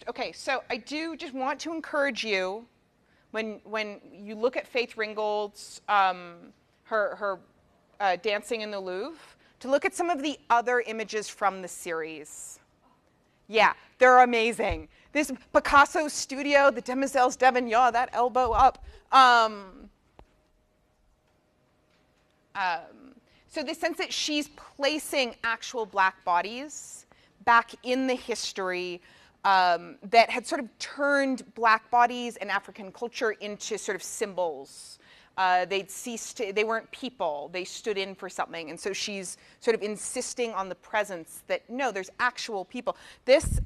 okay, so I do just want to encourage you, when you look at Faith Ringgold's, her Dancing in the Louvre, to look at some of the other images from the series. Yeah, they're amazing. This Picasso's studio, the Demoiselles d'Avignon, that elbow up. So the sense that she's placing actual black bodies back in the history that had sort of turned black bodies and African culture into sort of symbols. They'd ceased they weren't people, they stood in for something. And so she's sort of insisting on the presence that, no, there's actual people. This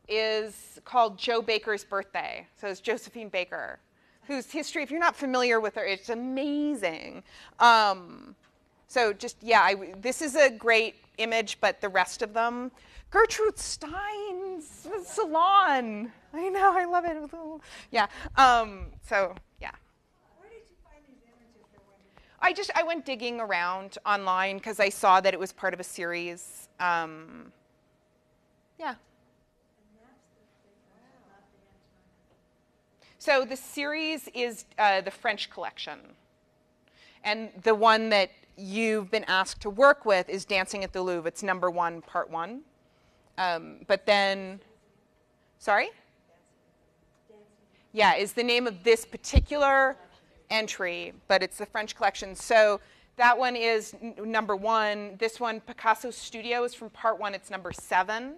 is called Joe Baker's Birthday. So it's Josephine Baker, whose history, if you're not familiar with her, it's amazing. So just, yeah, this is a great image, but the rest of them, Gertrude Stein's salon. I know, I love it. Yeah, so, yeah. Where did you find these images? I went digging around online because I saw that it was part of a series. Yeah. So the series is the French collection. And the one that you've been asked to work with is Dancing at the Louvre. It's number 1, part 1. But then, sorry? Yeah, is the name of this particular entry, but it's the French collection. So that one is number 1. This one, Picasso's Studio, is from part 1. It's number 7.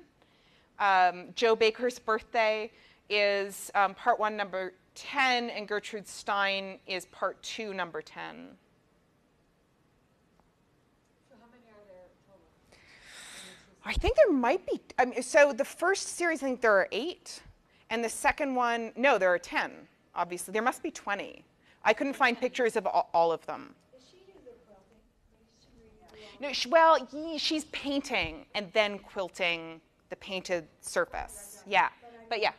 Joe Baker's Birthday is part 1, number 10, and Gertrude Stein is part 2, number 10. So how many are there total? I think there might be, so the first series, I think there are 8. And the second one, no, there are 10, obviously. There must be 20. I couldn't find pictures of all of them. Does she do the quilting? No, she's painting and then quilting the painted surface. Right. Yeah, but yeah.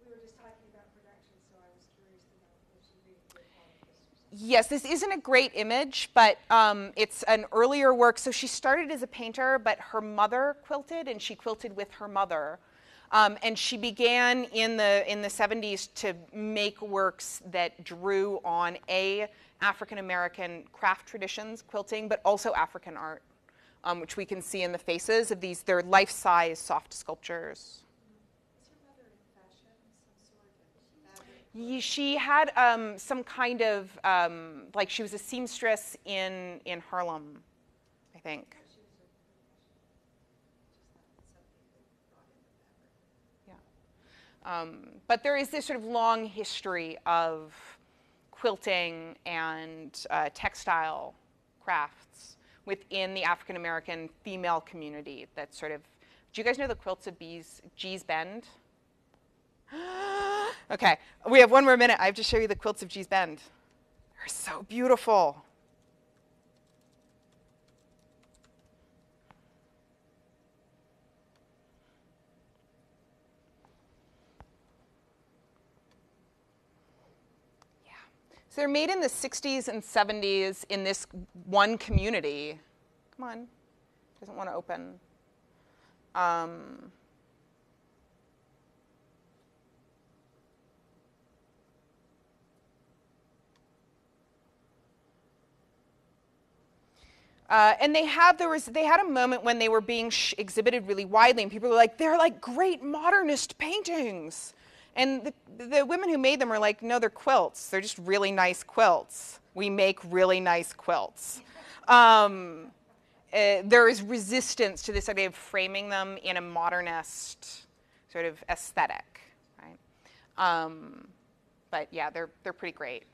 We were just talking about production, so I was curious to know if she really did all of this. Yes, this isn't a great image, but it's an earlier work. So she started as a painter, but her mother quilted, and she quilted with her mother. And she began in the 70s to make works that drew on African-American craft traditions, quilting, but also African art, which we can see in the faces of these. They're life-size soft sculptures. Is her mother in fashion, some sort of? She had some kind of, like she was a seamstress in Harlem, I think. But there is this sort of long history of quilting and textile crafts within the African-American female community that sort of, do you guys know the Quilts of Gee's Bend? Okay, we have one more minute. I have to show you the Quilts of Gee's Bend. They're so beautiful. So they're made in the 60s and 70s in this one community. Come on, doesn't want to open. And they had a moment when they were being exhibited really widely, and people were like, they're like great modernist paintings. And the women who made them were like, no, they're quilts. They're just really nice quilts. We make really nice quilts. There is resistance to this idea of framing them in a modernist sort of aesthetic, right? But yeah, they're pretty great.